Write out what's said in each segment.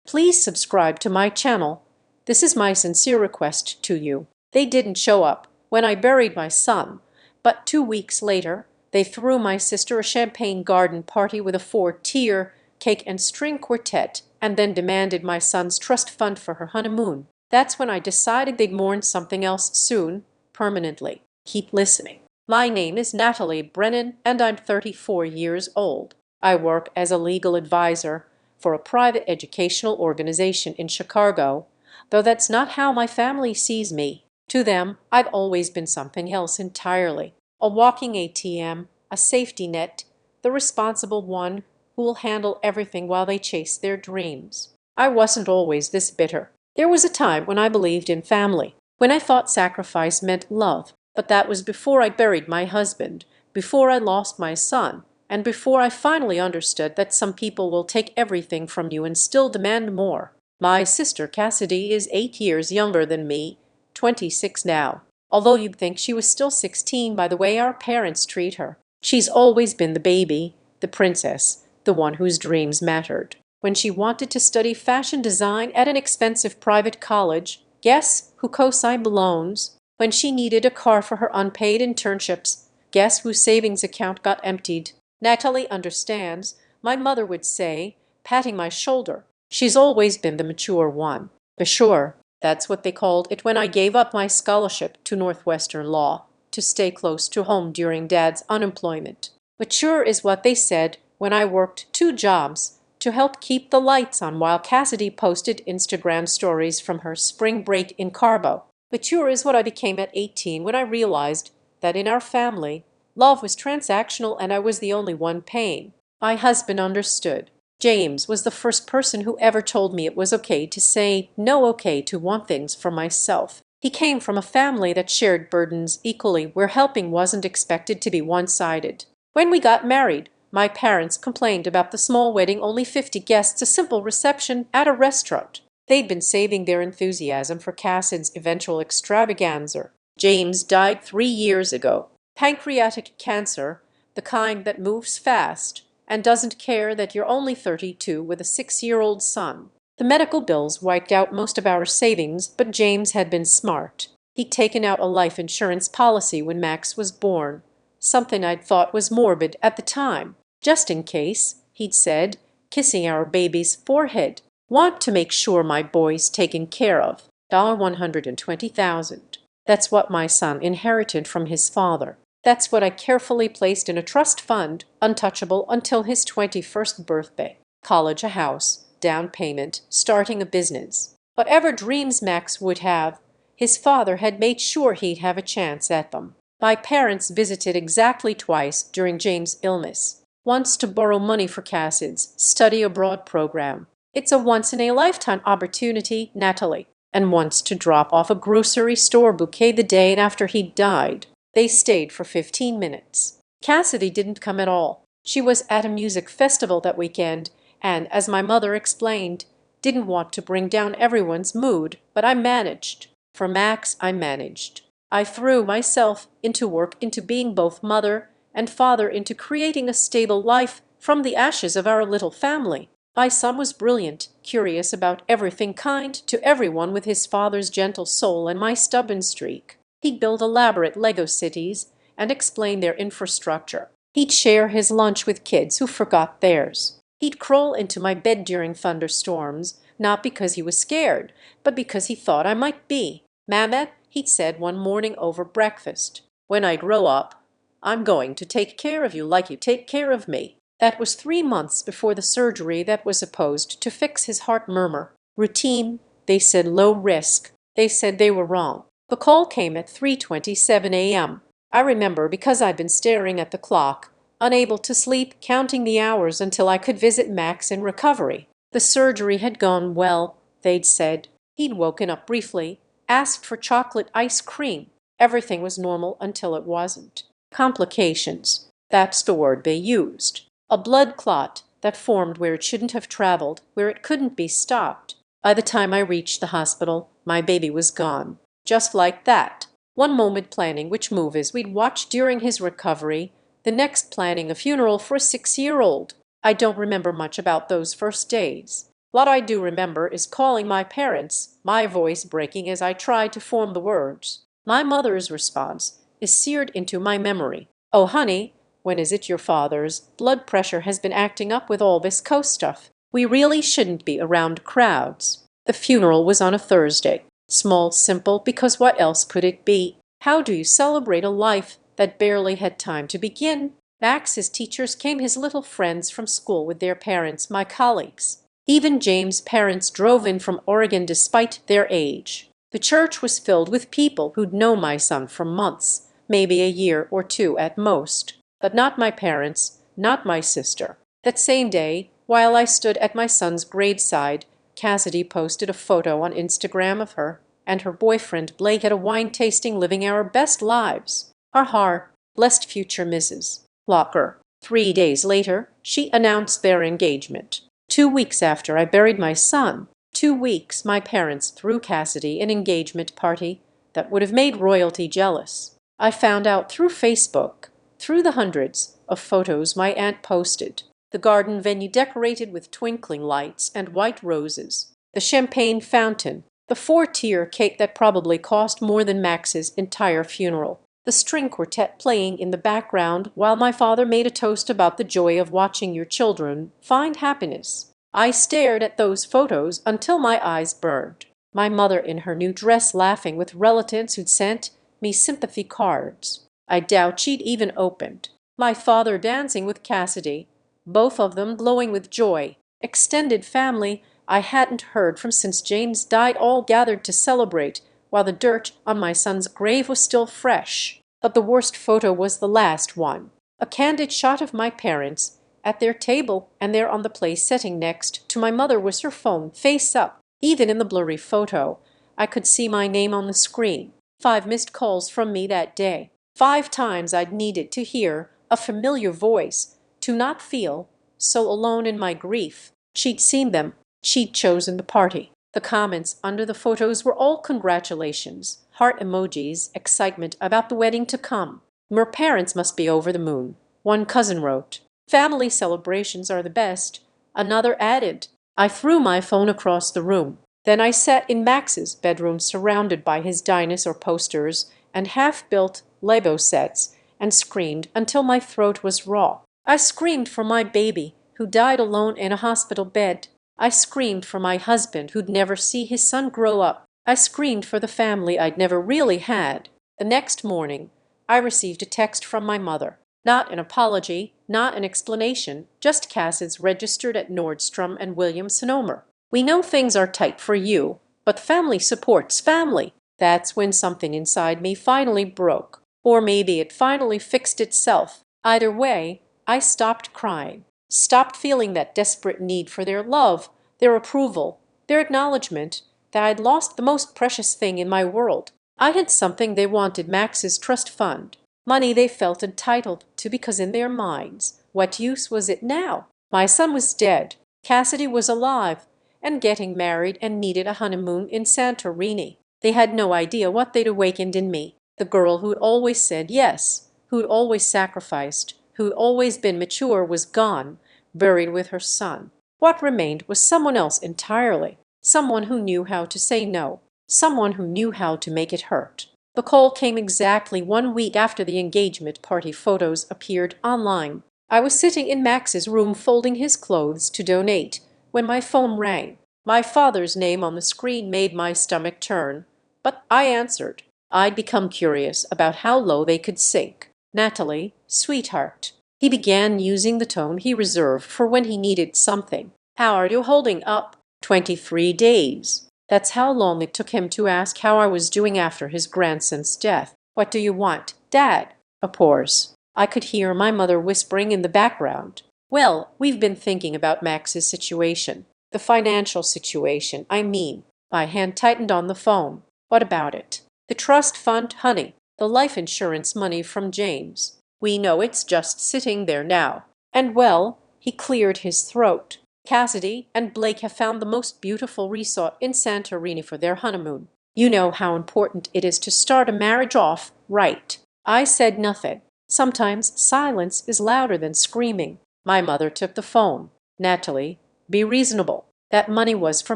Please subscribe to my channel. This is my sincere request to you. They didn't show up when I buried my son, but 2 weeks later, they threw my sister a champagne garden party with a 4-tier cake and string quartet, and then demanded my son's trust fund for her honeymoon. That's when I decided they'd mourn something else soon, permanently. Keep listening. My name is Natalie Brennan, and I'm 34 years old. I work as a legal advisor for a private educational organization in Chicago, though that's not how my family sees me. To them, I've always been something else entirely. A walking ATM, a safety net, the responsible one who will handle everything while they chase their dreams. I wasn't always this bitter. There was a time when I believed in family, when I thought sacrifice meant love, but that was before I buried my husband, before I lost my son, and before I finally understood that some people will take everything from you and still demand more. My sister Cassidy is 8 years younger than me, 26 now. Although you'd think she was still 16 by the way our parents treat her. She's always been the baby, the princess, the one whose dreams mattered. When she wanted to study fashion design at an expensive private college, guess who co-signed the loans? When she needed a car for her unpaid internships, guess whose savings account got emptied? Natalie understands, my mother would say, patting my shoulder. She's always been the mature one. Mature, that's what they called it when I gave up my scholarship to Northwestern Law to stay close to home during Dad's unemployment. Mature is what they said when I worked 2 jobs to help keep the lights on while Cassidy posted Instagram stories from her spring break in Cabo. Mature is what I became at 18 when I realized that in our family, love was transactional and I was the only one paying. My husband understood. James was the first person who ever told me it was okay to say no, okay to want things for myself. He came from a family that shared burdens equally, where helping wasn't expected to be one-sided. When we got married, my parents complained about the small wedding, only 50 guests, a simple reception at a restaurant. They'd been saving their enthusiasm for Cassid's eventual extravaganza. James died 3 years ago. Pancreatic cancer, the kind that moves fast and doesn't care that you're only 32 with a 6-year-old son. The medical bills wiped out most of our savings, but James had been smart. He'd taken out a life insurance policy when Max was born, something I'd thought was morbid at the time. Just in case, he'd said, kissing our baby's forehead. Want to make sure my boy's taken care of. $120,000. That's what my son inherited from his father. That's what I carefully placed in a trust fund, untouchable until his 21st birthday. College, a house, down payment, starting a business. Whatever dreams Max would have, his father had made sure he'd have a chance at them. My parents visited exactly twice during James' illness. Once to borrow money for Cassid's study abroad program. It's a once-in-a-lifetime opportunity, Natalie. And once to drop off a grocery store bouquet the day after he'd died. They stayed for 15 minutes. Cassidy didn't come at all. She was at a music festival that weekend, and, as my mother explained, didn't want to bring down everyone's mood, but I managed. For Max, I managed. I threw myself into work, into being both mother and father, into creating a stable life from the ashes of our little family. My son was brilliant, curious about everything, kind to everyone with his father's gentle soul and my stubborn streak. He'd build elaborate Lego cities and explain their infrastructure. He'd share his lunch with kids who forgot theirs. He'd crawl into my bed during thunderstorms, not because he was scared, but because he thought I might be. "Mama," he'd said one morning over breakfast, "when I grow up, I'm going to take care of you like you take care of me." That was 3 months before the surgery that was supposed to fix his heart murmur. Routine, they said, low risk. They said they were wrong. The call came at 3:27 a.m. I remember because I'd been staring at the clock, unable to sleep, counting the hours until I could visit Max in recovery. The surgery had gone well, they'd said. He'd woken up briefly, asked for chocolate ice cream. Everything was normal until it wasn't. Complications. That's the word they used. A blood clot that formed where it shouldn't have traveled, where it couldn't be stopped. By the time I reached the hospital, my baby was gone. Just like that. One moment planning which movies we'd watch during his recovery, the next planning a funeral for a 6-year-old. I don't remember much about those first days. What I do remember is calling my parents, my voice breaking as I tried to form the words. My mother's response is seared into my memory. "Oh, honey, when is it your father's blood pressure has been acting up with all this coast stuff? We really shouldn't be around crowds." The funeral was on a Thursday. Small, simple, because what else could it be? How do you celebrate a life that barely had time to begin? Max's teachers came, his little friends from school with their parents, my colleagues. Even James' parents drove in from Oregon despite their age. The church was filled with people who'd known my son for months, maybe a year or two at most. But not my parents, not my sister. That same day, while I stood at my son's graveside, Cassidy posted a photo on Instagram of her and her boyfriend Blake at a wine tasting, living our best lives. Har, blessed future Mrs. Locker. 3 days later, she announced their engagement. 2 weeks after I buried my son, 2 weeks, my parents threw Cassidy an engagement party that would have made royalty jealous. I found out through Facebook, through the hundreds of photos my aunt posted. The garden venue decorated with twinkling lights and white roses. The champagne fountain. The 4-tier cake that probably cost more than Max's entire funeral. The string quartet playing in the background while my father made a toast about the joy of watching your children find happiness. I stared at those photos until my eyes burned. My mother in her new dress laughing with relatives who'd sent me sympathy cards. I doubt she'd even opened. My father dancing with Cassidy, both of them glowing with joy. Extended family I hadn't heard from since James died, all gathered to celebrate, while the dirt on my son's grave was still fresh. But the worst photo was the last one. A candid shot of my parents at their table, and there on the place setting next to my mother was her phone, face up. Even in the blurry photo, I could see my name on the screen. 5 missed calls from me that day. 5 times I'd needed to hear a familiar voice, to not feel so alone in my grief. She'd seen them. She'd chosen the party. The comments under the photos were all congratulations, heart emojis, excitement about the wedding to come. Her parents must be over the moon. One cousin wrote, "Family celebrations are the best." Another added, "I threw my phone across the room." Then I sat in Max's bedroom surrounded by his dinosaur posters and half-built Lego sets and screamed until my throat was raw. I screamed for my baby who died alone in a hospital bed. I screamed for my husband who'd never see his son grow up. I screamed for the family I'd never really had. The next morning, I received a text from my mother. Not an apology, not an explanation, just Cassid's registered at Nordstrom and Williams-Sonoma. "We know things are tight for you, but family supports family." That's when something inside me finally broke. Or maybe it finally fixed itself. Either way, I stopped crying. Stopped feeling that desperate need for their love, their approval, their acknowledgement, that I'd lost the most precious thing in my world. I had something they wanted, Max's trust fund. Money they felt entitled to because in their minds, what use was it now? My son was dead. Cassidy was alive and getting married and needed a honeymoon in Santorini. They had no idea what they'd awakened in me. The girl who'd always said yes, who'd always sacrificed, who'd always been mature was gone, buried with her son. What remained was someone else entirely. Someone who knew how to say no. Someone who knew how to make it hurt. The call came exactly 1 week after the engagement party photos appeared online. I was sitting in Max's room folding his clothes to donate when my phone rang. My father's name on the screen made my stomach turn, but I answered. I'd become curious about how low they could sink. "Natalie, sweetheart." He began using the tone he reserved for when he needed something. "How are you holding up?" 23 days. That's how long it took him to ask how I was doing after his grandson's death. "What do you want, Dad?" A pause. I could hear my mother whispering in the background. "Well, we've been thinking about Max's situation. The financial situation, I mean." My hand tightened on the phone. "What about it?" "The trust fund, honey. The life insurance money from James. We know it's just sitting there now. And well," he cleared his throat, "Cassidy and Blake have found the most beautiful resort in Santorini for their honeymoon. You know how important it is to start a marriage off right." I said nothing. Sometimes silence is louder than screaming. My mother took the phone. "Natalie, be reasonable." That money was for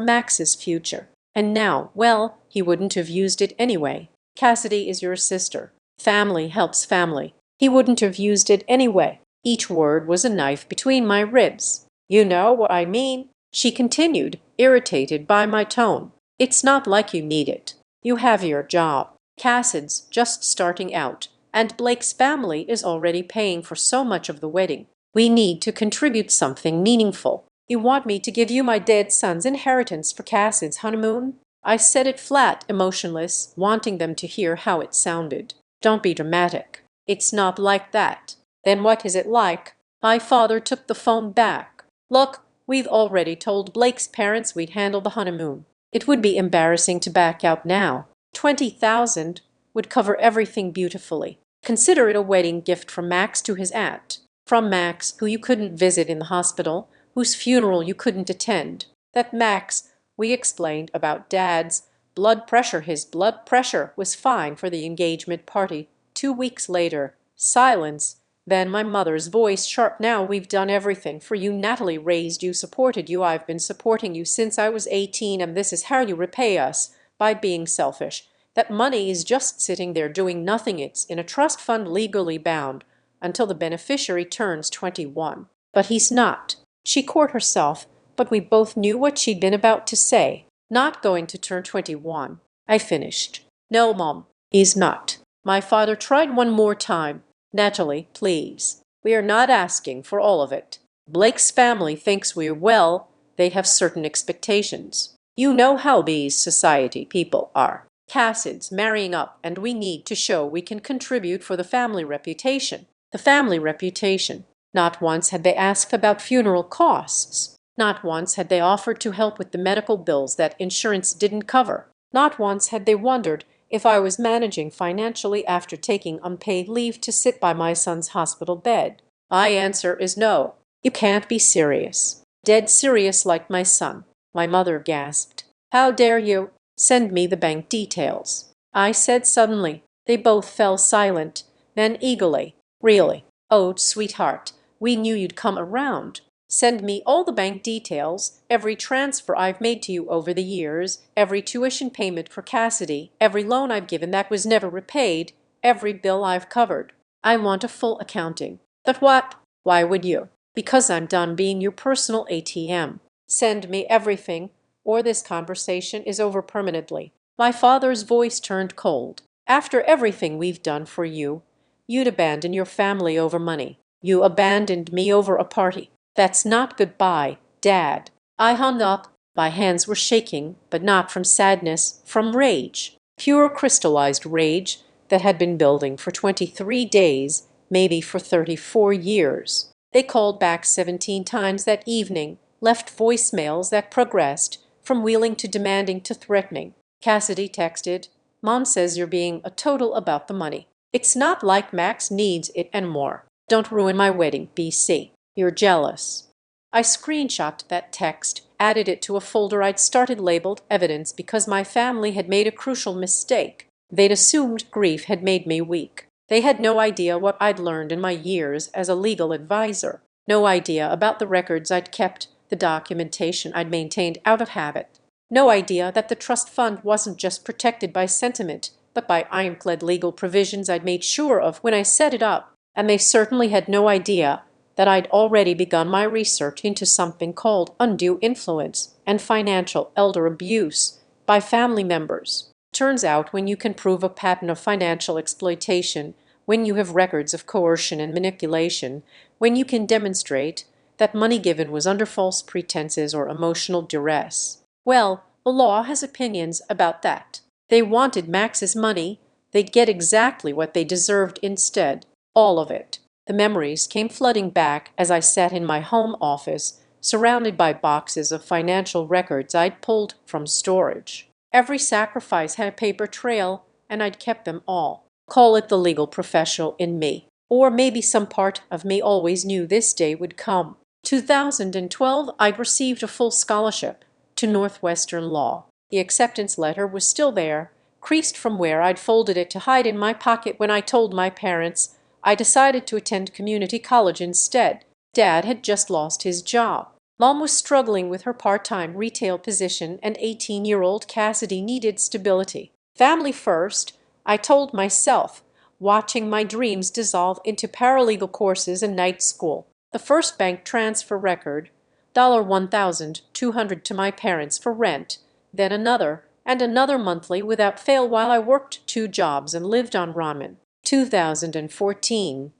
Max's future. And now, well, he wouldn't have used it anyway. Cassidy is your sister. Family helps family. He wouldn't have used it anyway. Each word was a knife between my ribs. You know what I mean? She continued, irritated by my tone. It's not like you need it. You have your job. Cassid's just starting out, and Blake's family is already paying for so much of the wedding. We need to contribute something meaningful. You want me to give you my dead son's inheritance for Cassid's honeymoon? I said it flat, emotionless, wanting them to hear how it sounded. Don't be dramatic. It's not like that. Then what is it like? My father took the phone back. Look, we've already told Blake's parents we'd handle the honeymoon. It would be embarrassing to back out now. 20,000 would cover everything beautifully. Consider it a wedding gift from Max to his aunt. From Max, who you couldn't visit in the hospital, whose funeral you couldn't attend. That Max, we explained about Dad's blood pressure. His blood pressure was fine for the engagement party. 2 weeks later, silence. Then my mother's voice, sharp. Now we've done everything for you. Natalie raised you, supported you. I've been supporting you since I was 18, and this is how you repay us, by being selfish. That money is just sitting there doing nothing. It's in a trust fund, legally bound, until the beneficiary turns 21. But he's not. She caught herself, but we both knew what she'd been about to say. Not going to turn 21. I finished. No, Mom, he's not. My father tried one more time. Natalie, please. We are not asking for all of it. Blake's family thinks we're well. They have certain expectations. You know how these society people are. Cassid's marrying up, and we need to show we can contribute for the family reputation. The family reputation. Not once had they asked about funeral costs. Not once had they offered to help with the medical bills that insurance didn't cover. Not once had they wondered if I was managing financially after taking unpaid leave to sit by my son's hospital bed. My answer is no. You can't be serious. Dead serious like my son. My mother gasped. How dare you? Send me the bank details. I said suddenly. They both fell silent. Then eagerly. Really? Oh, sweetheart, we knew you'd come around. Send me all the bank details, every transfer I've made to you over the years, every tuition payment for Cassidy, every loan I've given that was never repaid, every bill I've covered. I want a full accounting. But what? Why would you? Because I'm done being your personal ATM. Send me everything, or this conversation is over permanently. My father's voice turned cold. After everything we've done for you, you'd abandon your family over money. You abandoned me over a party. That's not goodbye, Dad. I hung up. My hands were shaking, but not from sadness, from rage. Pure crystallized rage that had been building for 23 days, maybe for 34 years. They called back 17 times that evening, left voicemails that progressed from wheeling to demanding to threatening. Cassidy texted, Mom says you're being a total about the money. It's not like Max needs it and more. Don't ruin my wedding, BC. You're jealous. I screenshot that text, added it to a folder I'd started labeled evidence because my family had made a crucial mistake. They'd assumed grief had made me weak. They had no idea what I'd learned in my years as a legal advisor. No idea about the records I'd kept, the documentation I'd maintained out of habit. No idea that the trust fund wasn't just protected by sentiment, but by ironclad legal provisions I'd made sure of when I set it up. And they certainly had no idea that I'd already begun my research into something called undue influence and financial elder abuse by family members. Turns out when you can prove a pattern of financial exploitation, when you have records of coercion and manipulation, when you can demonstrate that money given was under false pretenses or emotional duress, well, the law has opinions about that. They wanted Max's money. They'd get exactly what they deserved instead. All of it. The memories came flooding back as I sat in my home office, surrounded by boxes of financial records I'd pulled from storage. Every sacrifice had a paper trail, and I'd kept them all. Call it the legal professional in me. Or maybe some part of me always knew this day would come. 2012, I'd received a full scholarship to Northwestern Law. The acceptance letter was still there, creased from where I'd folded it to hide in my pocket when I told my parents I decided to attend community college instead. Dad had just lost his job. Mom was struggling with her part-time retail position, and 18-year-old Cassidy needed stability. Family first, I told myself, watching my dreams dissolve into paralegal courses and night school. The first bank transfer record, $1,200 to my parents for rent, then another and another monthly without fail while I worked 2 jobs and lived on ramen. 2014.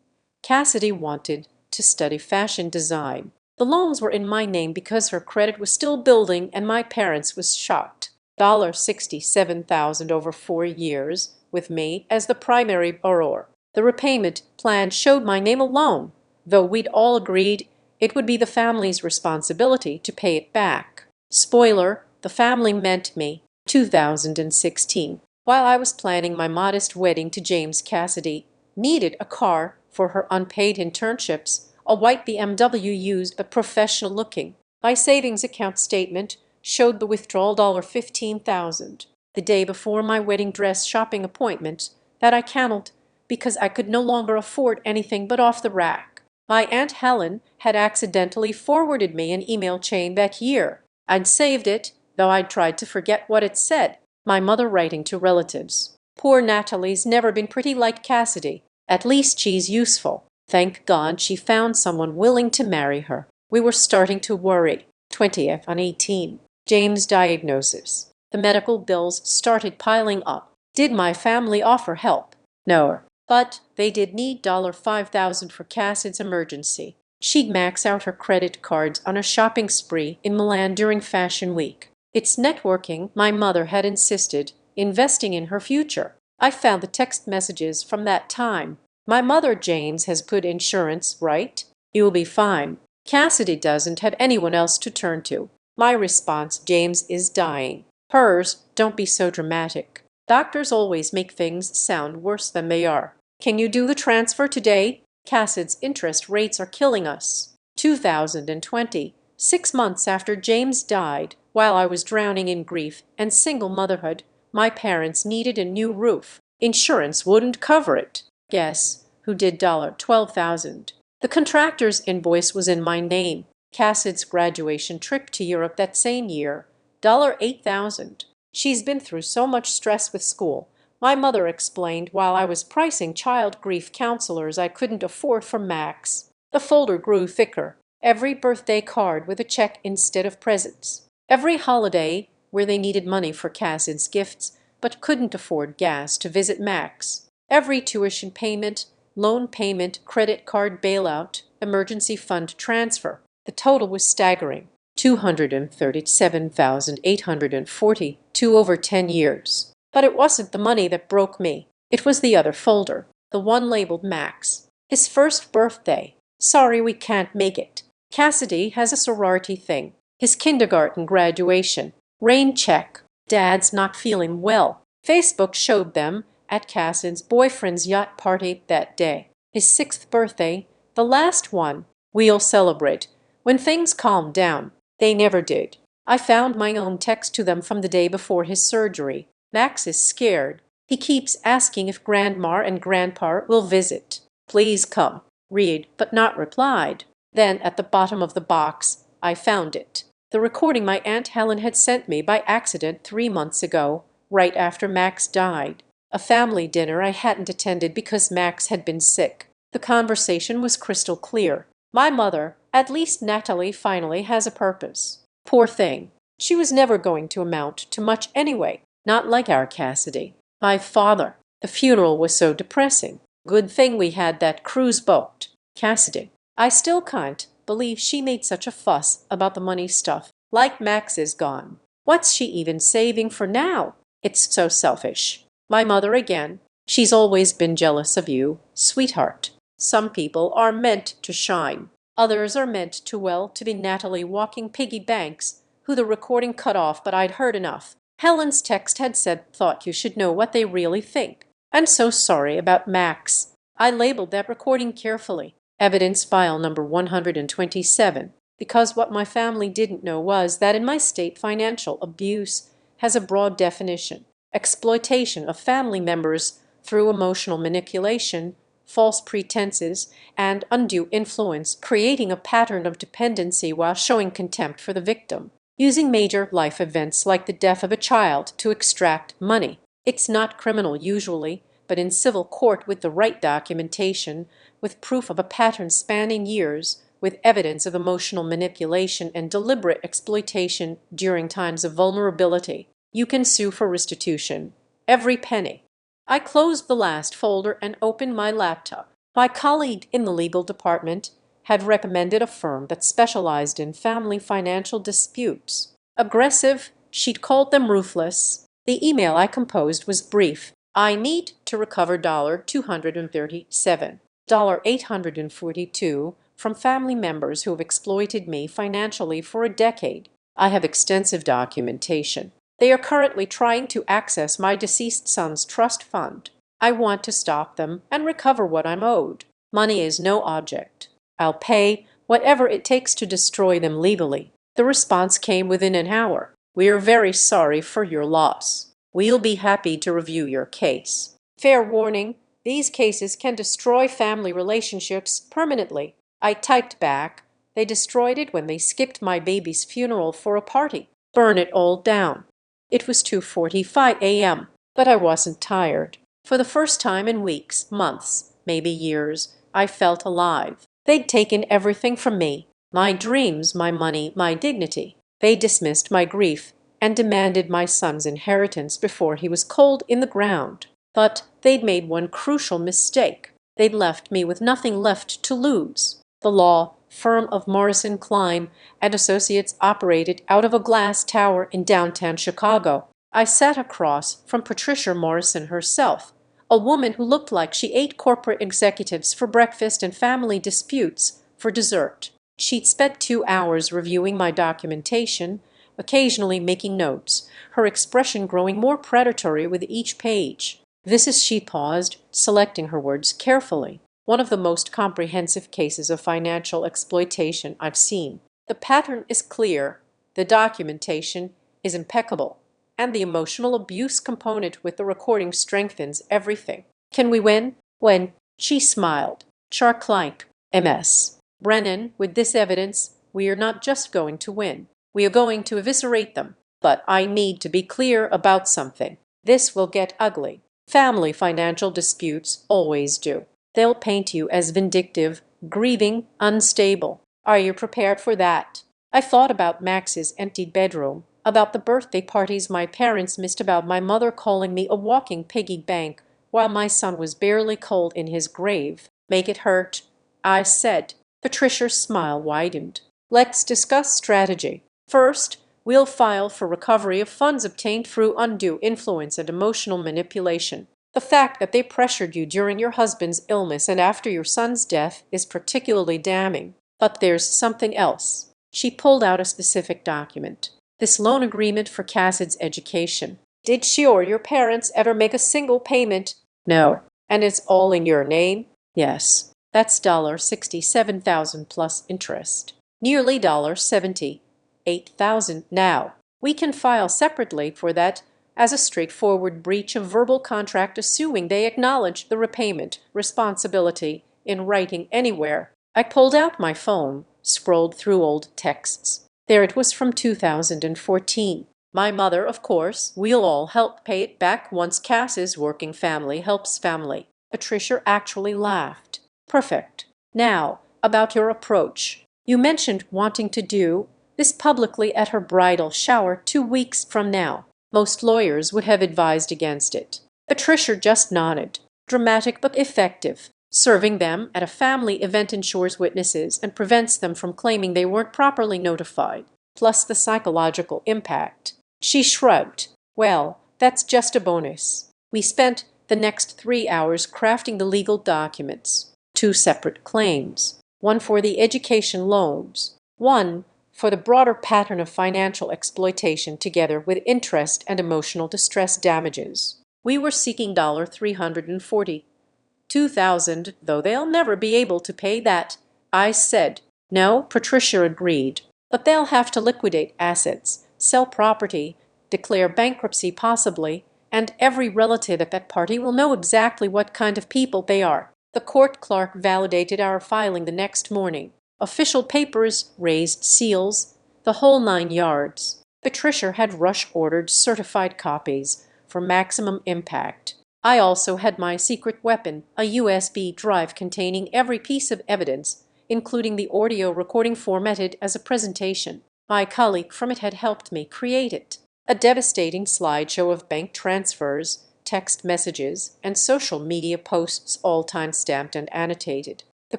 Cassidy wanted to study fashion design. The loans were in my name because her credit was still building, and my parents was shocked. $67,000 over 4 years, with me as the primary borrower. The repayment plan showed my name alone, though we'd all agreed it would be the family's responsibility to pay it back. Spoiler, the family meant me. 2016. While I was planning my modest wedding to James, Cassidy needed a car for her unpaid internships, a white BMW used but professional looking. My savings account statement showed the withdrawal $15,000 the day before my wedding dress shopping appointment that I canceled because I could no longer afford anything but off the rack. My Aunt Helen had accidentally forwarded me an email chain that year. I'd saved it, though I'd tried to forget what it said. My mother writing to relatives. Poor Natalie's never been pretty like Cassidy. At least she's useful. Thank God she found someone willing to marry her. We were starting to worry. 20th on 18. James' diagnosis. The medical bills started piling up. Did my family offer help? No. But they did need $5,000 for Cassid's emergency. She'd max out her credit cards on a shopping spree in Milan during Fashion Week. It's networking, my mother had insisted, investing in her future. I found the text messages from that time. My mother, James has good insurance, right? You'll be fine. Cassidy doesn't have anyone else to turn to. My response, James is dying. Hers, don't be so dramatic. Doctors always make things sound worse than they are. Can you do the transfer today? Cassid's interest rates are killing us. 2020. 6 months after James died, while I was drowning in grief and single motherhood, my parents needed a new roof. Insurance wouldn't cover it. Guess who did $12,000? The contractor's invoice was in my name. Cassid's graduation trip to Europe that same year, $8,000. She's been through so much stress with school. My mother explained while I was pricing child grief counselors I couldn't afford for Max. The folder grew thicker. Every birthday card with a check instead of presents. Every holiday where they needed money for Cassid's gifts but couldn't afford gas to visit Max. Every tuition payment, loan payment, credit card bailout, emergency fund transfer. The total was staggering. $237,842 over 10 years. But it wasn't the money that broke me. It was the other folder, the one labeled Max. His first birthday. Sorry we can't make it. Cassidy has a sorority thing. His kindergarten graduation. Rain check. Dad's not feeling well. Facebook showed them at Cassid's boyfriend's yacht party that day. His 6th birthday, the last one. We'll celebrate when things calm down. They never did. I found my own text to them from the day before his surgery. Max is scared. He keeps asking if Grandma and Grandpa will visit. Please come. Read, but not replied. Then at the bottom of the box, I found it. The recording my Aunt Helen had sent me by accident 3 months ago, right after Max died. A family dinner I hadn't attended because Max had been sick. The conversation was crystal clear. My mother, at least Natalie, finally has a purpose. Poor thing. She was never going to amount to much anyway, not like our Cassidy. My father. The funeral was so depressing. Good thing we had that cruise boat. Cassidy. I still can't believe she made such a fuss about the money stuff. Like Max is gone. What's she even saving for now? It's so selfish. My mother again. She's always been jealous of you, sweetheart. Some people are meant to shine. Others are meant to, well, to be Natalie walking piggy banks, who the recording cut off, but I'd heard enough. Helen's text had said, thought you should know what they really think. I'm so sorry about Max. I labeled that recording carefully. Evidence file number 127. Because what my family didn't know was that in my state financial abuse has a broad definition. Exploitation of family members through emotional manipulation, false pretenses, and undue influence, creating a pattern of dependency while showing contempt for the victim, using major life events like the death of a child to extract money. It's not criminal usually, but in civil court with the right documentation, with proof of a pattern spanning years, with evidence of emotional manipulation and deliberate exploitation during times of vulnerability, you can sue for restitution. Every penny. I closed the last folder and opened my laptop. My colleague in the legal department had recommended a firm that specialized in family financial disputes. Aggressive, she'd called them ruthless. The email I composed was brief. I need to recover $237, $842 from family members who have exploited me financially for a decade. I have extensive documentation. They are currently trying to access my deceased son's trust fund. I want to stop them and recover what I'm owed. Money is no object. I'll pay whatever it takes to destroy them legally. The response came within an hour. We are very sorry for your loss. We'll be happy to review your case. Fair warning, these cases can destroy family relationships permanently. I typed back. They destroyed it when they skipped my baby's funeral for a party. Burn it all down. It was 2:45 a.m., but I wasn't tired. For the first time in weeks, months, maybe years, I felt alive. They'd taken everything from me, my dreams, my money, my dignity. They dismissed my grief and demanded my son's inheritance before he was cold in the ground. But they'd made one crucial mistake. They'd left me with nothing left to lose. The law firm of Morrison, Klein and Associates operated out of a glass tower in downtown Chicago. I sat across from Patricia Morrison herself, a woman who looked like she ate corporate executives for breakfast and family disputes for dessert. She'd spent 2 hours reviewing my documentation, occasionally making notes, her expression growing more predatory with each page. This is, she paused, selecting her words carefully, one of the most comprehensive cases of financial exploitation I've seen. The pattern is clear, the documentation is impeccable, and the emotional abuse component with the recording strengthens everything. Can we win? When? She smiled. Charclank, MS. Brennan, with this evidence, we are not just going to win. We are going to eviscerate them. But I need to be clear about something. This will get ugly. Family financial disputes always do. They'll paint you as vindictive, grieving, unstable. Are you prepared for that? I thought about Max's emptied bedroom, about the birthday parties my parents missed, about my mother calling me a walking piggy bank while my son was barely cold in his grave. Make it hurt, I said. Patricia's smile widened. Let's discuss strategy. First, we'll file for recovery of funds obtained through undue influence and emotional manipulation. The fact that they pressured you during your husband's illness and after your son's death is particularly damning. But there's something else. She pulled out a specific document. This loan agreement for Cassid's education. Did she or your parents ever make a single payment? No. And it's all in your name? Yes. That's $67,000 plus interest. Nearly $78,000 now. We can file separately for that as a straightforward breach of verbal contract, assuming they acknowledge the repayment responsibility in writing anywhere. I pulled out my phone, scrolled through old texts. There it was from 2014. My mother, of course, we'll all help pay it back once Cass's working family helps family. Patricia actually laughed. Perfect. Now, about your approach. You mentioned wanting to do this publicly at her bridal shower 2 weeks from now. Most lawyers would have advised against it. Patricia just nodded. Dramatic but effective. Serving them at a family event ensures witnesses and prevents them from claiming they weren't properly notified. Plus the psychological impact. She shrugged. Well, that's just a bonus. We spent the next 3 hours crafting the legal documents. 2 separate claims. One for the education loans. One for the broader pattern of financial exploitation together with interest and emotional distress damages. We were seeking $342,000, though they'll never be able to pay that. I said. No, Patricia agreed. But they'll have to liquidate assets, sell property, declare bankruptcy possibly, and every relative at that party will know exactly what kind of people they are. The court clerk validated our filing the next morning. Official papers, raised seals, the whole 9 yards. Patricia had rush-ordered certified copies for maximum impact. I also had my secret weapon, a USB drive containing every piece of evidence, including the audio recording formatted as a presentation. My colleague from it had helped me create it. A devastating slideshow of bank transfers, text messages, and social media posts, all time-stamped and annotated. The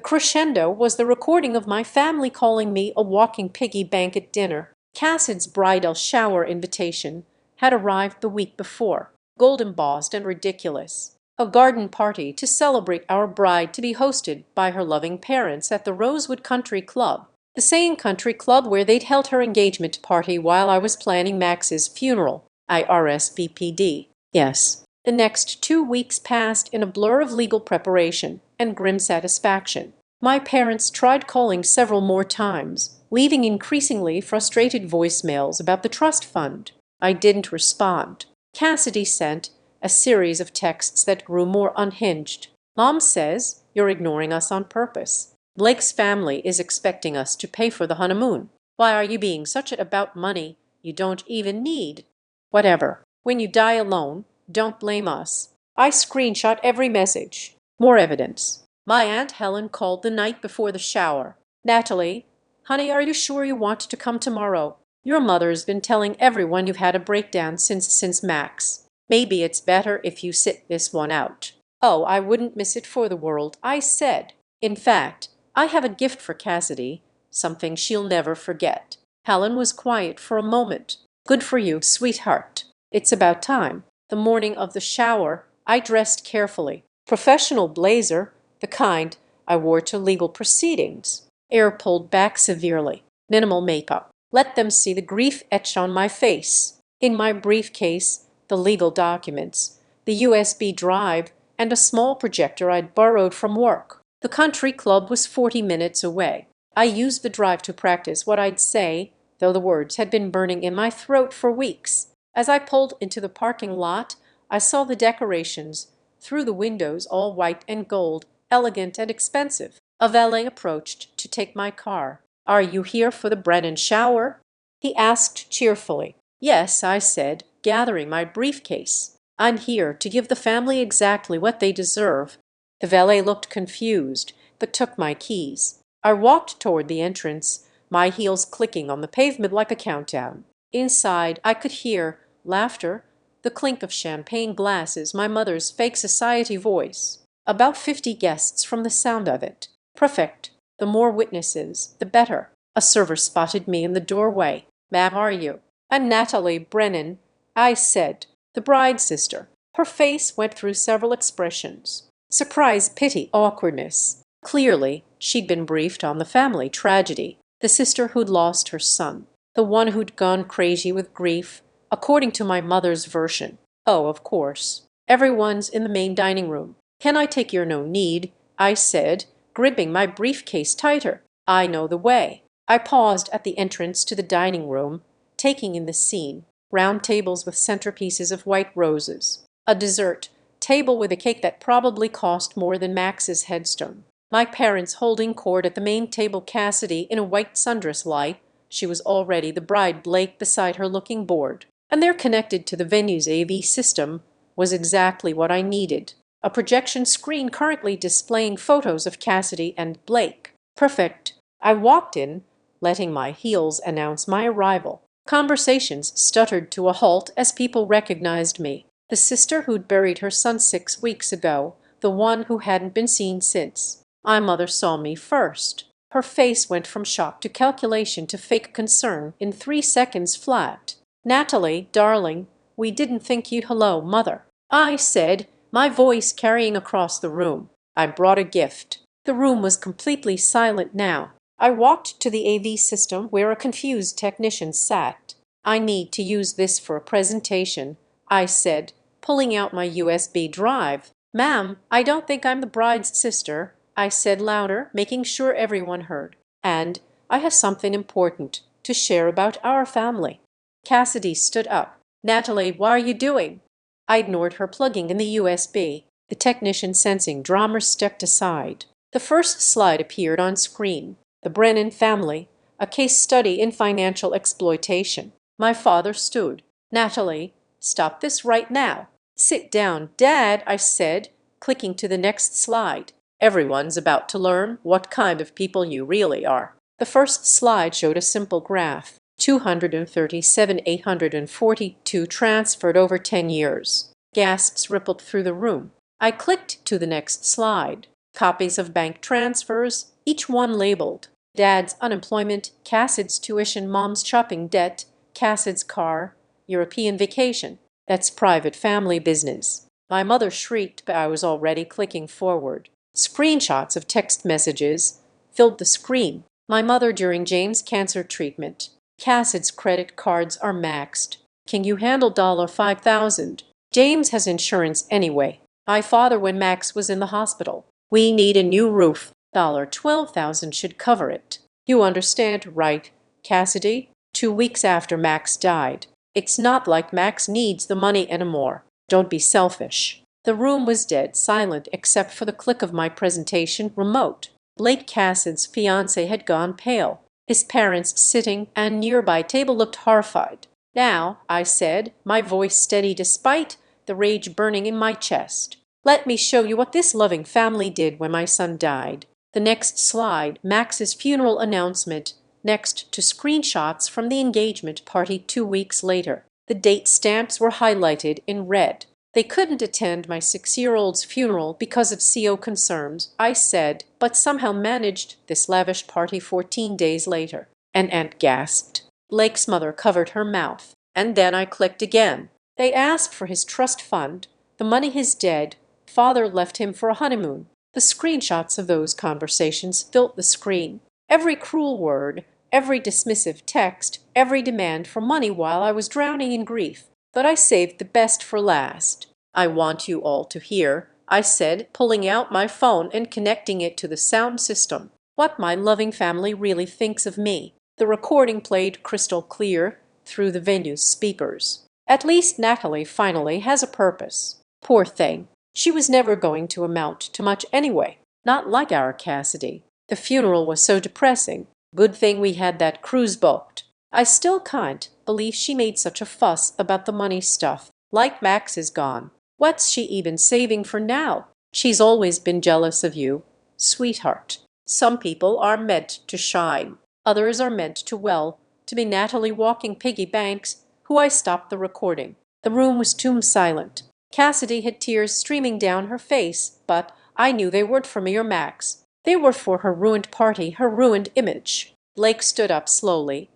crescendo was the recording of my family calling me a walking piggy bank at dinner. Cassid's bridal shower invitation had arrived the week before, gold-embossed and ridiculous. A garden party to celebrate our bride to be hosted by her loving parents at the Rosewood Country Club, the same country club where they'd held her engagement party while I was planning Max's funeral. I RSVP'd. Yes. The next 2 weeks passed in a blur of legal preparation and grim satisfaction. My parents tried calling several more times, leaving increasingly frustrated voicemails about the trust fund. I didn't respond. Cassidy sent a series of texts that grew more unhinged. Mom says you're ignoring us on purpose. Blake's family is expecting us to pay for the honeymoon. Why are you being such about money you don't even need? Whatever. When you die alone, don't blame us. I screenshot every message. More evidence. My Aunt Helen called the night before the shower. Natalie, honey, are you sure you want to come tomorrow? Your mother's been telling everyone you've had a breakdown since Max. Maybe it's better if you sit this one out. Oh, I wouldn't miss it for the world, I said. In fact, I have a gift for Cassidy, something she'll never forget. Helen was quiet for a moment. Good for you, sweetheart. It's about time. The morning of the shower, I dressed carefully. Professional blazer, the kind I wore to legal proceedings. Hair pulled back severely. Minimal makeup. Let them see the grief etched on my face. In my briefcase, the legal documents, the USB drive, and a small projector I'd borrowed from work. The country club was 40 minutes away. I used the drive to practice what I'd say, though the words had been burning in my throat for weeks. As I pulled into the parking lot, I saw the decorations through the windows, all white and gold, elegant and expensive. A valet approached to take my car. Are you here for the Brennan shower? He asked cheerfully. Yes, I said, gathering my briefcase. I'm here to give the family exactly what they deserve. The valet looked confused, but took my keys. I walked toward the entrance, my heels clicking on the pavement like a countdown. Inside, I could hear laughter, the clink of champagne glasses, my mother's fake society voice. About 50 guests from the sound of it. Perfect. The more witnesses, the better. A server spotted me in the doorway. Ma'am, are you? And Natalie Brennan, I said, the bride's sister. Her face went through several expressions. Surprise, pity, awkwardness. Clearly, she'd been briefed on the family tragedy. The sister who'd lost her son. The one who'd gone crazy with grief, according to my mother's version. Oh, of course. Everyone's in the main dining room. Can I take your no need? I said, gripping my briefcase tighter. I know the way. I paused at the entrance to the dining room, taking in the scene. Round tables with centerpieces of white roses. A dessert table with a cake that probably cost more than Max's headstone. My parents holding court at the main table, Cassidy in a white sundress light. She was already the bride, Blake beside her looking bored. And they're connected to the venue's AV system was exactly what I needed. A projection screen currently displaying photos of Cassidy and Blake. Perfect. I walked in, letting my heels announce my arrival. Conversations stuttered to a halt as people recognized me. The sister who'd buried her son 6 weeks ago, the one who hadn't been seen since. My mother saw me first. Her face went from shock to calculation to fake concern in 3 seconds flat. Natalie, darling, we didn't think you'd. Hello, Mother. I said, my voice carrying across the room. I brought a gift. The room was completely silent now. I walked to the AV system where a confused technician sat. I need to use this for a presentation, I said, pulling out my USB drive. Ma'am, I don't think I'm the bride's sister, I said louder, making sure everyone heard. And I have something important to share about our family. Cassidy stood up. Natalie, what are you doing? I ignored her, plugging in the USB. The technician, sensing drama, stepped aside. The first slide appeared on screen. The Brennan family, a case study in financial exploitation. My father stood. "Natalie, stop this right now." "Sit down, Dad," I said, clicking to the next slide. "Everyone's about to learn what kind of people you really are." The first slide showed a simple graph. 237,842 transferred over 10 years. Gasps rippled through the room. I clicked to the next slide. Copies of bank transfers, each one labeled. Dad's unemployment, Cassid's tuition, Mom's shopping debt, Cassid's car, European vacation. That's private family business. My mother shrieked, but I was already clicking forward. Screenshots of text messages filled the screen. My mother during James' cancer treatment. Cassid's credit cards are maxed. Can you handle $5,000? James has insurance anyway. My father when Max was in the hospital. We need a new roof. $12,000 should cover it. You understand, right, Cassidy? 2 weeks after Max died. It's not like Max needs the money anymore. Don't be selfish. The room was dead silent except for the click of my presentation remote. Blake Cassid's fiancé had gone pale. His parents sitting at a nearby table looked horrified. "Now," I said, my voice steady despite the rage burning in my chest, "let me show you what this loving family did when my son died." The next slide, Max's funeral announcement, next to screenshots from the engagement party 2 weeks later. The date stamps were highlighted in red. They couldn't attend my 6-year-old's funeral because of CO concerns, I said, but somehow managed this lavish party 14 days later. An aunt gasped. Blake's mother covered her mouth. And then I clicked again. They asked for his trust fund, the money his dead father left him for a honeymoon. The screenshots of those conversations filled the screen. Every cruel word, every dismissive text, every demand for money while I was drowning in grief. But I saved the best for last. "I want you all to hear," I said, pulling out my phone and connecting it to the sound system, "what my loving family really thinks of me." The recording played crystal clear through the venue's speakers. At least Natalie finally has a purpose. Poor thing. She was never going to amount to much anyway. Not like our Cassidy. The funeral was so depressing. Good thing we had that cruise booked. I still can't believe she made such a fuss about the money stuff. Like Max is gone. What's she even saving for now? She's always been jealous of you, sweetheart. Some people are meant to shine. Others are meant to, well, to be Natalie walking piggy banks, who I stopped the recording. The room was tomb silent. Cassidy had tears streaming down her face, but I knew they weren't for me or Max. They were for her ruined party, her ruined image. Blake stood up slowly,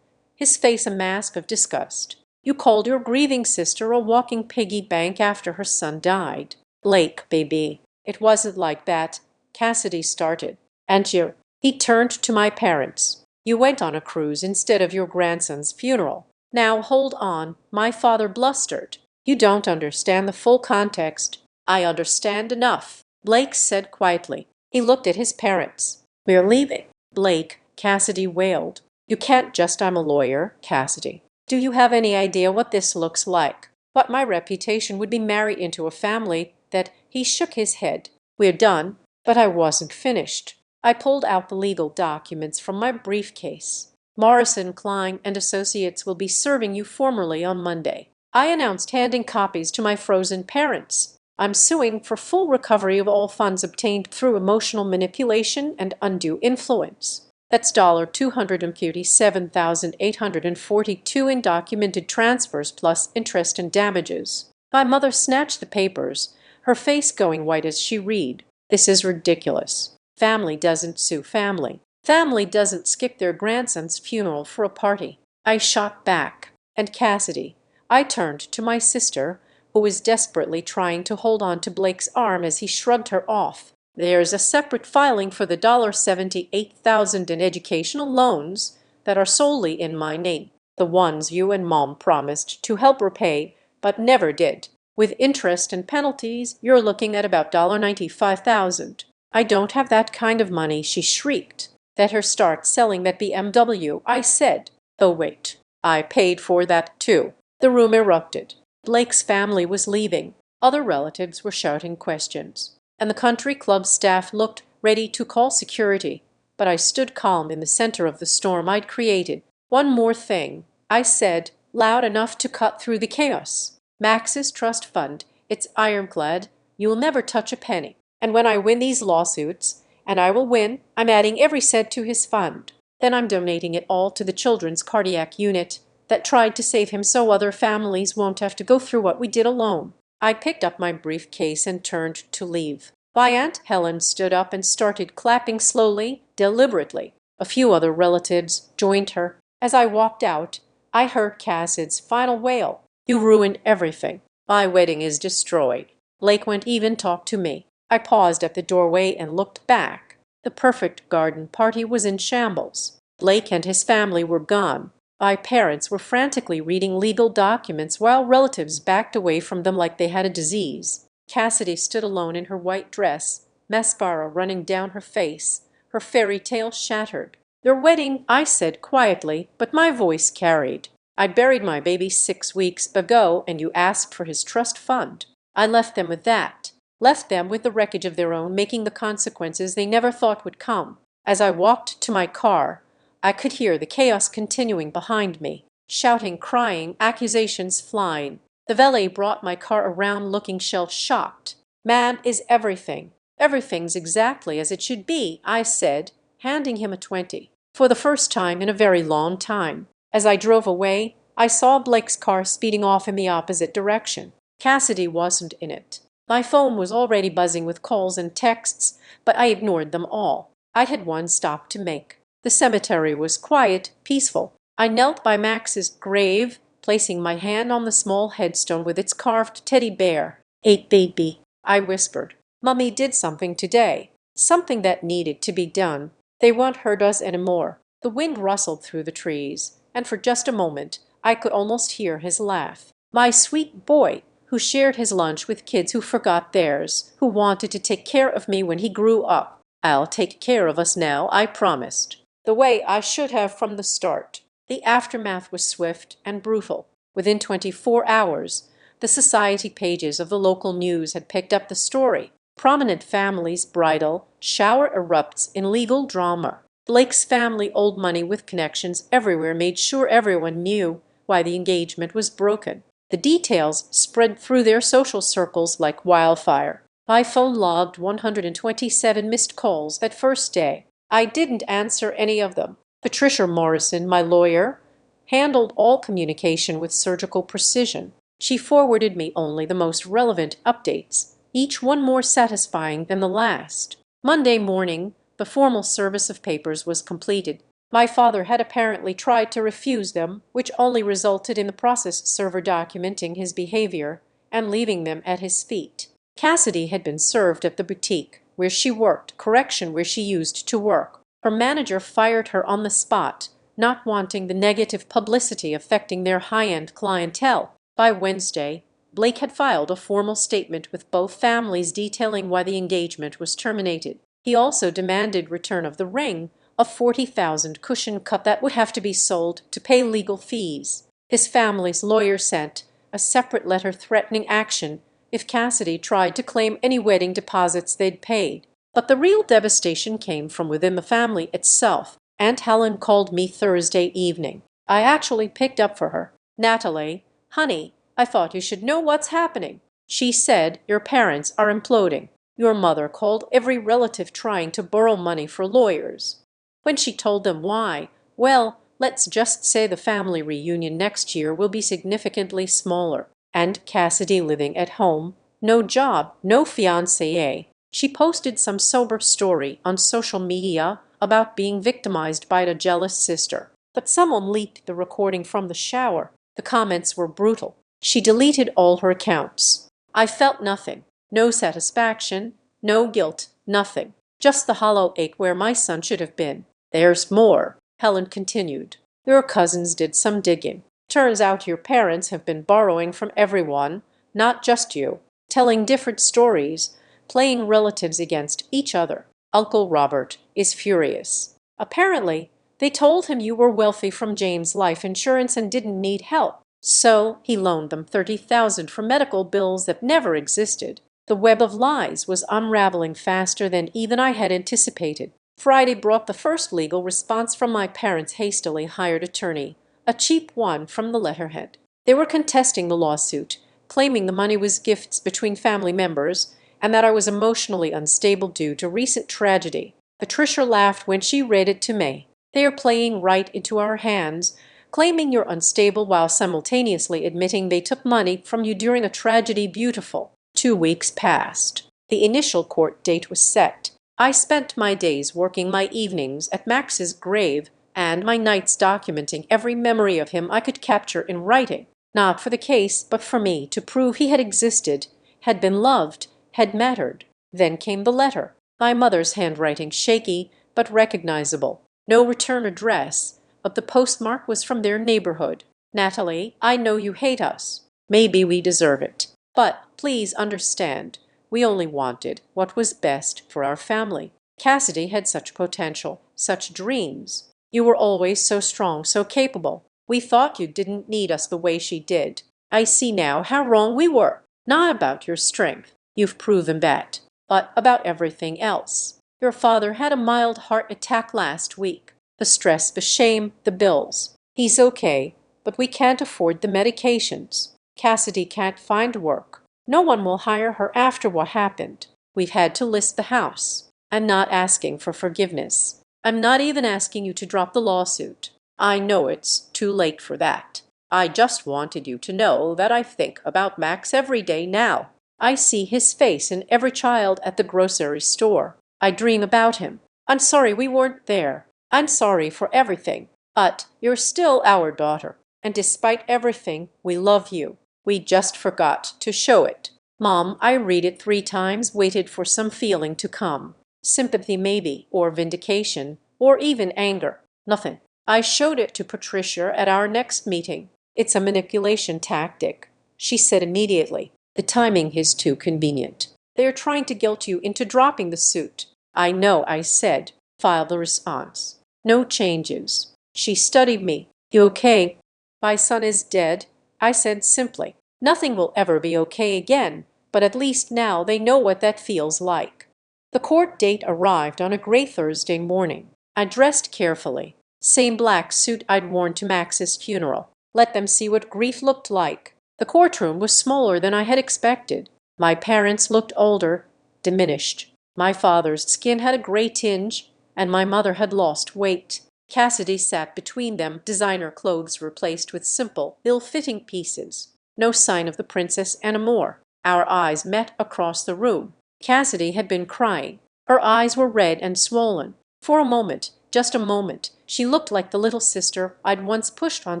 his face a mask of disgust. "You called your grieving sister a walking piggy bank after her son died." "Blake, baby, it wasn't like that," Cassidy started. "And you—" He turned to my parents. "You went on a cruise instead of your grandson's funeral." "Now hold on," my father blustered. "You don't understand the full context." "I understand enough," Blake said quietly. He looked at his parents. "We're leaving." "Blake," Cassidy wailed. "You can't just— I'm a lawyer, Cassidy. Do you have any idea what this looks like? What my reputation would be married into a family that—" He shook his head. "We're done." But I wasn't finished. I pulled out the legal documents from my briefcase. "Morrison, Klein and Associates will be serving you formally on Monday." I announced, handing copies to my frozen parents. "I'm suing for full recovery of all funds obtained through emotional manipulation and undue influence." That's $237,842 in documented transfers plus interest and damages. My mother snatched the papers, her face going white as she read. "This is ridiculous. Family doesn't sue family. Family doesn't skip their grandson's funeral for a party." I shot back. "And Cassidy," I turned to my sister, who was desperately trying to hold on to Blake's arm as he shrugged her off. "There's a separate filing for the $78,000 in educational loans that are solely in my name, the ones you and Mom promised to help repay but never did. With interest and penalties, you're looking at about $95,000. "I don't have that kind of money," she shrieked. "Let her start selling that BMW," I said. "Oh wait, I paid for that too." The room erupted. Blake's family was leaving. Other relatives were shouting questions, and the country club staff looked ready to call security. But I stood calm in the center of the storm I'd created. "One more thing," I said, loud enough to cut through the chaos. "Max's trust fund, it's ironclad. You'll never touch a penny. And when I win these lawsuits, and I will win, I'm adding every cent to his fund. Then I'm donating it all to the children's cardiac unit that tried to save him so other families won't have to go through what we did alone." I picked up my briefcase and turned to leave. My Aunt Helen stood up and started clapping slowly, deliberately. A few other relatives joined her. As I walked out, I heard Cassid's final wail. "You ruined everything. My wedding is destroyed." Blake won't even talk to me. I paused at the doorway and looked back. The perfect garden party was in shambles. Blake and his family were gone. My parents were frantically reading legal documents while relatives backed away from them like they had a disease. Cassidy stood alone in her white dress, mascara running down her face, her fairy tale shattered. "Their wedding," I said quietly, but my voice carried. "I buried my baby 6 weeks ago, and you asked for his trust fund. I left them with that. Left them with the wreckage of their own, making the consequences they never thought would come." As I walked to my car, I could hear the chaos continuing behind me. Shouting, crying, accusations flying. The valet brought my car around looking shell-shocked. "Man is everything. Everything's exactly as it should be," I said, handing him a 20. For the first time in a very long time. As I drove away, I saw Blake's car speeding off in the opposite direction. Cassidy wasn't in it. My phone was already buzzing with calls and texts, but I ignored them all. I had one stop to make. The cemetery was quiet, peaceful. I knelt by Max's grave, placing my hand on the small headstone with its carved teddy bear. "Eight baby," I whispered. "Mummy did something today. Something that needed to be done. They won't hurt us anymore." The wind rustled through the trees, and for just a moment I could almost hear his laugh. My sweet boy, who shared his lunch with kids who forgot theirs, who wanted to take care of me when he grew up. "I'll take care of us now," I promised. The way I should have from the start. The aftermath was swift and brutal. Within 24 hours, the society pages of the local news had picked up the story. Prominent families' bridal shower erupts in legal drama. Blake's family, old money with connections everywhere, made sure everyone knew why the engagement was broken. The details spread through their social circles like wildfire. My phone logged 127 missed calls that first day. I didn't answer any of them. Patricia Morrison, my lawyer, handled all communication with surgical precision. She forwarded me only the most relevant updates, each one more satisfying than the last. Monday morning, the formal service of papers was completed. My father had apparently tried to refuse them, which only resulted in the process server documenting his behavior and leaving them at his feet. Cassidy had been served at the boutique where she worked, correction where she used to work. Her manager fired her on the spot, not wanting the negative publicity affecting their high-end clientele. By Wednesday, Blake had filed a formal statement with both families detailing why the engagement was terminated. He also demanded return of the ring, a $40,000 cushion cut that would have to be sold to pay legal fees. His family's lawyer sent a separate letter threatening action if Cassidy tried to claim any wedding deposits they'd paid. But the real devastation came from within the family itself. Aunt Helen called me Thursday evening. I actually picked up for her. "Natalie, honey, I thought you should know what's happening." She said, "Your parents are imploding. Your mother called every relative trying to borrow money for lawyers." When she told them why, well, let's just say the family reunion next year will be significantly smaller. And Cassidy living at home, no job, no fiancé. She posted some sober story on social media about being victimized by a jealous sister. But someone leaked the recording from the shower. The comments were brutal. She deleted all her accounts. I felt nothing. No satisfaction, no guilt, nothing. Just the hollow ache where my son should have been. "There's more," Helen continued. "Your cousins did some digging. Turns out your parents have been borrowing from everyone, not just you, telling different stories, playing relatives against each other. Uncle Robert is furious. Apparently, they told him you were wealthy from James' life insurance and didn't need help. So he loaned them $30,000 for medical bills that never existed. The web of lies was unraveling faster than even I had anticipated. Friday brought the first legal response from my parents' hastily hired attorney, a cheap one from the letterhead. They were contesting the lawsuit, claiming the money was gifts between family members and that I was emotionally unstable due to recent tragedy. Patricia laughed when she read it to me. They are playing right into our hands, claiming you're unstable while simultaneously admitting they took money from you during a tragedy. Beautiful. 2 weeks passed. The initial court date was set. I spent my days working my evenings at Max's grave and my nights documenting every memory of him I could capture in writing, not for the case, but for me, to prove he had existed, had been loved, had mattered. Then came the letter, my mother's handwriting shaky but recognizable. No return address, but the postmark was from their neighborhood. Natalie, I know you hate us. Maybe we deserve it. But please understand, we only wanted what was best for our family. Cassidy had such potential, such dreams. You were always so strong, so capable. We thought you didn't need us the way she did. I see now how wrong we were. Not about your strength. You've proven that. But about everything else. Your father had a mild heart attack last week. The stress, the shame, the bills. He's okay, but we can't afford the medications. Cassidy can't find work. No one will hire her after what happened. We've had to list the house. I'm not asking for forgiveness. I'm not even asking you to drop the lawsuit. I know it's too late for that. I just wanted you to know that I think about Max every day now. I see his face in every child at the grocery store. I dream about him. I'm sorry we weren't there. I'm sorry for everything. But you're still our daughter. And despite everything, we love you. We just forgot to show it. Mom, I read it 3 times, waited for some feeling to come. Sympathy maybe, or vindication, or even anger. Nothing. I showed it to Patricia at our next meeting. It's a manipulation tactic, she said immediately. The timing is too convenient. They are trying to guilt you into dropping the suit. I know, I said. File the response. No changes. She studied me. You okay? My son is dead, I said simply. Nothing will ever be okay again, but at least now they know what that feels like. The court date arrived on a gray Thursday morning. I dressed carefully. Same black suit I'd worn to Max's funeral. Let them see what grief looked like. The courtroom was smaller than I had expected. My parents looked older, diminished. My father's skin had a gray tinge, and my mother had lost weight. Cassidy sat between them, designer clothes replaced with simple, ill-fitting pieces. No sign of the Princess Anamore. Our eyes met across the room. Cassidy had been crying. Her eyes were red and swollen. For a moment, just a moment, she looked like the little sister I'd once pushed on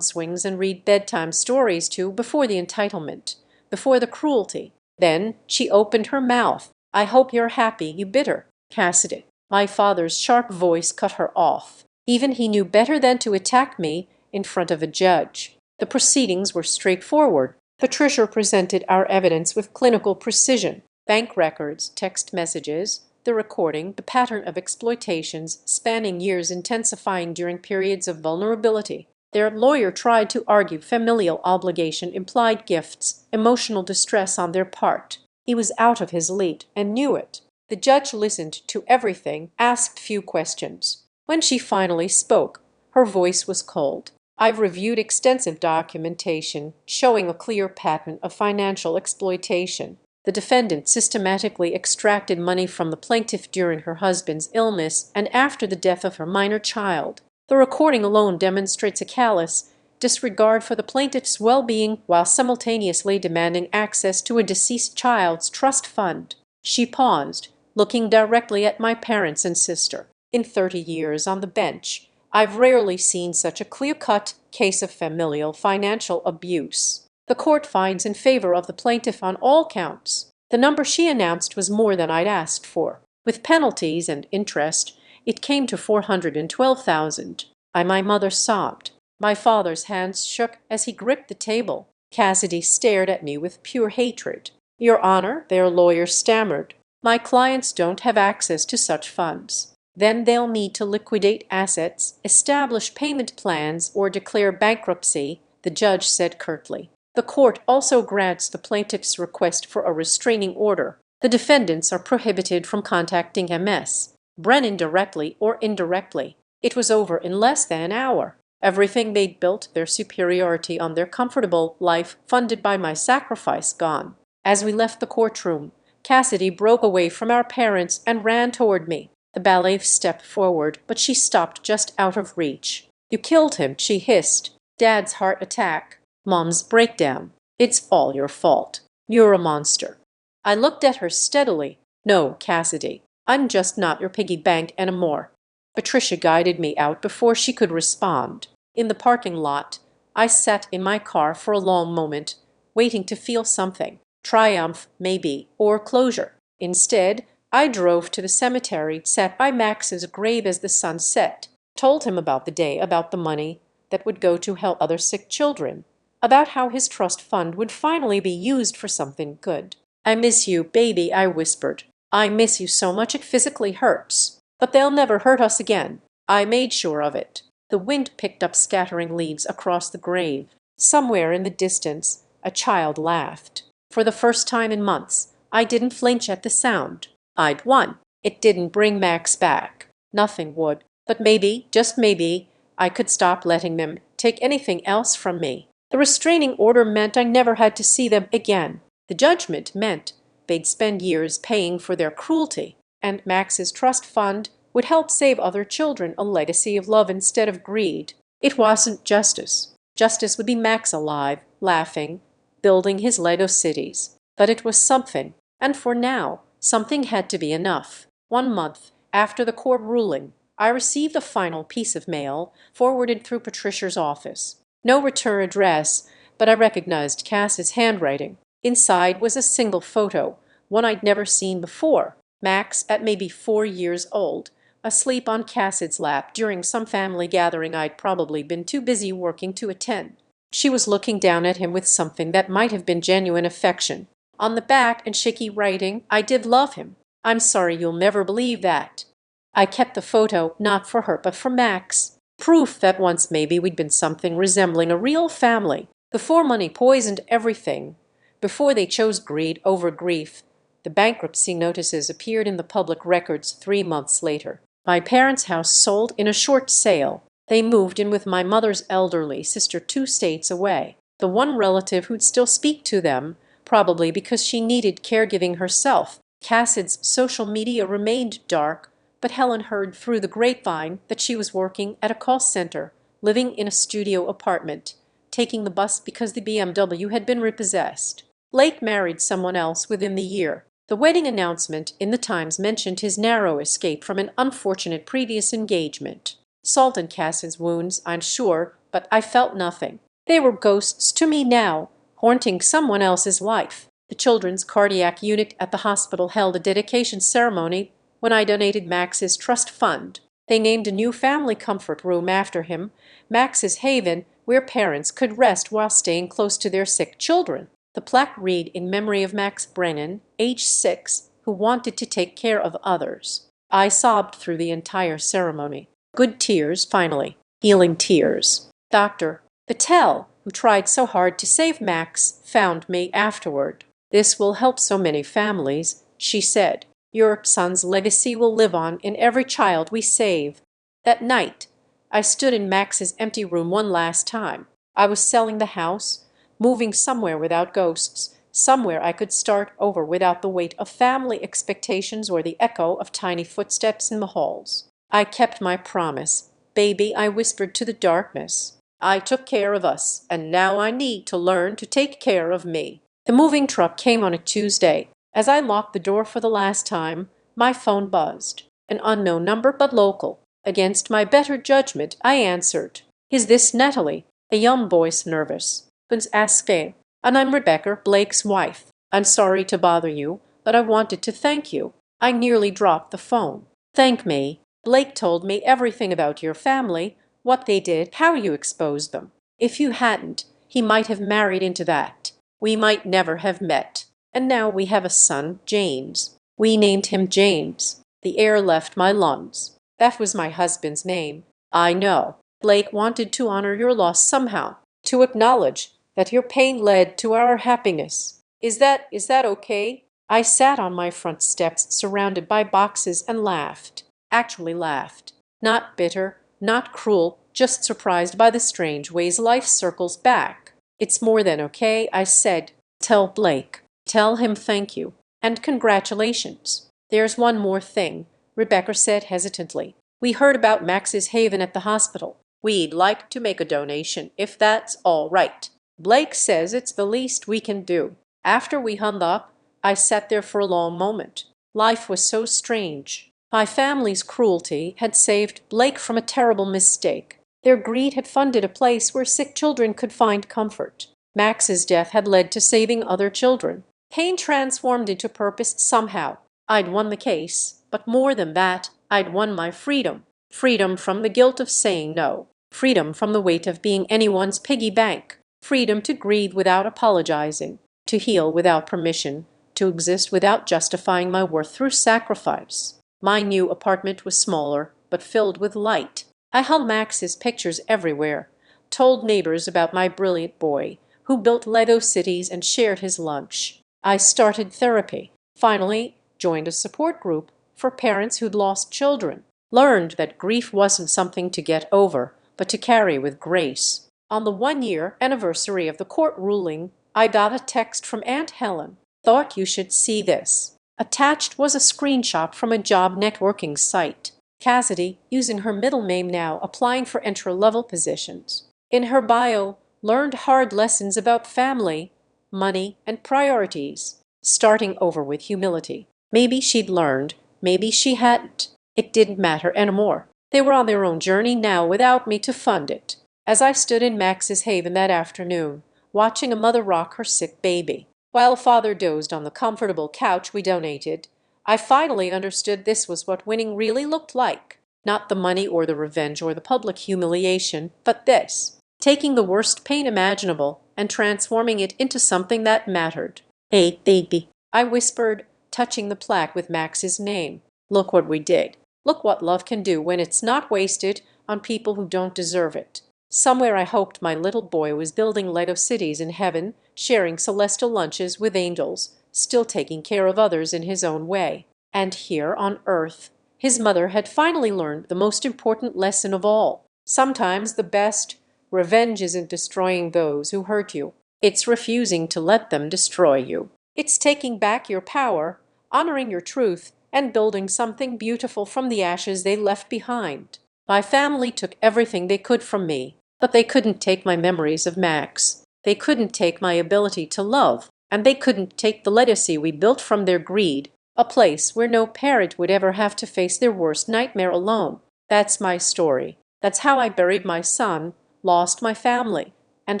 swings and read bedtime stories to before the entitlement, before the cruelty. Then she opened her mouth. I hope you're happy, you bitter Cassidy. My father's sharp voice cut her off. Even he knew better than to attack me in front of a judge. The proceedings were straightforward. Patricia presented our evidence with clinical precision. Bank records, text messages, the recording, the pattern of exploitations spanning years intensifying during periods of vulnerability. Their lawyer tried to argue familial obligation implied gifts, emotional distress on their part. He was out of his league and knew it. The judge listened to everything, asked few questions. When she finally spoke, her voice was cold. I've reviewed extensive documentation showing a clear pattern of financial exploitation. The defendant systematically extracted money from the plaintiff during her husband's illness and after the death of her minor child. The recording alone demonstrates a callous disregard for the plaintiff's well-being while simultaneously demanding access to a deceased child's trust fund. She paused, looking directly at my parents and sister. In 30 years on the bench, I've rarely seen such a clear-cut case of familial financial abuse. The court finds in favor of the plaintiff on all counts. The number she announced was more than I'd asked for. With penalties and interest, it came to $412,000. My mother sobbed. My father's hands shook as he gripped the table. Cassidy stared at me with pure hatred. Your Honor, their lawyer stammered. My clients don't have access to such funds. Then they'll need to liquidate assets, establish payment plans, or declare bankruptcy, the judge said curtly. The court also grants the plaintiff's request for a restraining order. The defendants are prohibited from contacting MS. Brennan directly or indirectly. It was over in less than an hour. Everything they'd built, their superiority on their comfortable life funded by my sacrifice, gone. As we left the courtroom, Cassidy broke away from our parents and ran toward me. The ballet stepped forward, but she stopped just out of reach. You killed him, she hissed. Dad's heart attack. Mom's breakdown. It's all your fault. You're a monster. I looked at her steadily. No, Cassidy, I'm just not your piggy bank anymore. Patricia guided me out before she could respond. In the parking lot, I sat in my car for a long moment, waiting to feel something. Triumph, maybe, or closure. Instead, I drove to the cemetery, sat by Max's grave as the sun set, told him about the day, about the money that would go to help other sick children, about how his trust fund would finally be used for something good. I miss you, baby, I whispered. I miss you so much it physically hurts. But they'll never hurt us again. I made sure of it. The wind picked up scattering leaves across the grave. Somewhere in the distance, a child laughed. For the first time in months, I didn't flinch at the sound. I'd won. It didn't bring Max back. Nothing would. But maybe, just maybe, I could stop letting them take anything else from me. The restraining order meant I never had to see them again. The judgment meant they'd spend years paying for their cruelty, and Max's trust fund would help save other children a legacy of love instead of greed. It wasn't justice. Justice would be Max alive, laughing, building his Lego cities. But it was something, and for now, something had to be enough. 1 month after the court ruling, I received a final piece of mail forwarded through Patricia's office. No return address, but I recognized Cass's handwriting. Inside was a single photo, one I'd never seen before. Max, at maybe 4 years old, asleep on Cassid's lap during some family gathering I'd probably been too busy working to attend. She was looking down at him with something that might have been genuine affection. On the back, in shaky writing, I did love him. I'm sorry you'll never believe that. I kept the photo, not for her, but for Max. Proof that once maybe we'd been something resembling a real family. Before money poisoned everything, before they chose greed over grief, the bankruptcy notices appeared in the public records 3 months later. My parents' house sold in a short sale. They moved in with my mother's elderly sister 2 states away. The one relative who'd still speak to them, probably because she needed caregiving herself. Cassid's social media remained dark, but Helen heard through the grapevine that she was working at a call center, living in a studio apartment, taking the bus because the BMW had been repossessed. Blake married someone else within the year. The wedding announcement in the Times mentioned his narrow escape from an unfortunate previous engagement. Salt in Cassid's wounds, I'm sure, but I felt nothing. They were ghosts to me now, haunting someone else's life. The children's cardiac unit at the hospital held a dedication ceremony when I donated Max's trust fund. They named a new family comfort room after him, Max's Haven, where parents could rest while staying close to their sick children. The plaque read in memory of Max Brennan, age 6, who wanted to take care of others. I sobbed through the entire ceremony. Good tears, finally. Healing tears. Dr. Patel, who tried so hard to save Max, found me afterward. This will help so many families, she said. Your son's legacy will live on in every child we save. That night, I stood in Max's empty room one last time. I was selling the house, moving somewhere without ghosts, somewhere I could start over without the weight of family expectations or the echo of tiny footsteps in the halls. I kept my promise. Baby, I whispered to the darkness. I took care of us, and now I need to learn to take care of me. The moving truck came on a Tuesday. As I locked the door for the last time, my phone buzzed. An unknown number, but local. Against my better judgment, I answered. Is this Natalie? A young voice, nervous. Asking. And I'm Rebecca, Blake's wife. I'm sorry to bother you, but I wanted to thank you. I nearly dropped the phone. Thank me. Blake told me everything about your family, what they did, how you exposed them. If you hadn't, he might have married into that. We might never have met. And now we have a son, James. We named him James. The air left my lungs. That was my husband's name. I know. Blake wanted to honor your loss somehow. to acknowledge that your pain led to our happiness. Is that okay? I sat on my front steps surrounded by boxes and laughed. Actually laughed. Not bitter, not cruel, just surprised by the strange ways life circles back. It's more than okay, I said. Tell Blake. Tell him thank you. And congratulations. There's one more thing, Rebecca said hesitantly. We heard about Max's Haven at the hospital. We'd like to make a donation, if that's all right. Blake says it's the least we can do. After we hung up, I sat there for a long moment. Life was so strange. My family's cruelty had saved Blake from a terrible mistake. Their greed had funded a place where sick children could find comfort. Max's death had led to saving other children. Pain transformed into purpose somehow. I'd won the case, but more than that, I'd won my freedom. Freedom from the guilt of saying no. Freedom from the weight of being anyone's piggy bank. Freedom to grieve without apologizing. To heal without permission. To exist without justifying my worth through sacrifice. My new apartment was smaller, but filled with light. I hung Max's pictures everywhere. Told neighbors about my brilliant boy, who built Lego cities and shared his lunch. I started therapy. Finally, joined a support group for parents who'd lost children. Learned that grief wasn't something to get over, but to carry with grace. On the 1-year anniversary of the court ruling, I got a text from Aunt Helen. Thought you should see this. Attached was a screenshot from a job networking site. Cassidy, using her middle name now, applying for entry-level positions. In her bio, learned hard lessons about family, money, and priorities. Starting over with humility. Maybe she'd learned, maybe she hadn't. It didn't matter anymore. They were on their own journey now without me to fund it. As I stood in Max's Haven that afternoon, watching a mother rock her sick baby, while a father dozed on the comfortable couch we donated, I finally understood this was what winning really looked like. Not the money or the revenge or the public humiliation, but this. Taking the worst pain imaginable and transforming it into something that mattered. Hey, baby, I whispered, touching the plaque with Max's name. Look what we did. Look what love can do when it's not wasted on people who don't deserve it. Somewhere I hoped my little boy was building Lego cities in heaven, sharing celestial lunches with angels, still taking care of others in his own way. And here on earth, his mother had finally learned the most important lesson of all. Sometimes the best revenge isn't destroying those who hurt you. It's refusing to let them destroy you. It's taking back your power, honoring your truth, and building something beautiful from the ashes they left behind. My family took everything they could from me, but they couldn't take my memories of Max. They couldn't take my ability to love, and they couldn't take the legacy we built from their greed, a place where no parent would ever have to face their worst nightmare alone. That's my story. That's how I buried my son, lost my family, and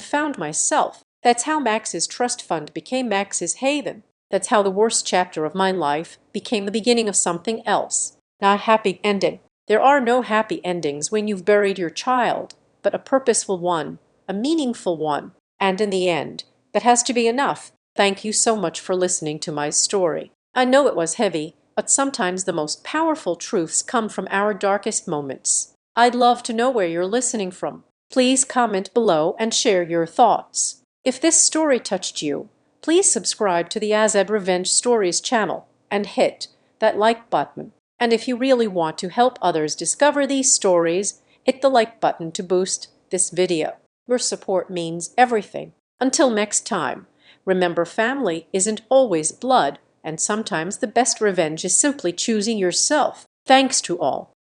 found myself. That's how Max's trust fund became Max's Haven. That's how the worst chapter of my life became the beginning of something else. Not happy ending. There are no happy endings when you've buried your child, but a purposeful one, a meaningful one, and in the end, that has to be enough. Thank you so much for listening to my story. I know it was heavy, but sometimes the most powerful truths come from our darkest moments. I'd love to know where you're listening from. Please comment below and share your thoughts. If this story touched you, please subscribe to the Azad Revenge Stories channel and hit that like button. And if you really want to help others discover these stories, hit the like button to boost this video. Your support means everything. Until next time, remember family isn't always blood, and sometimes the best revenge is simply choosing yourself. Thanks to all.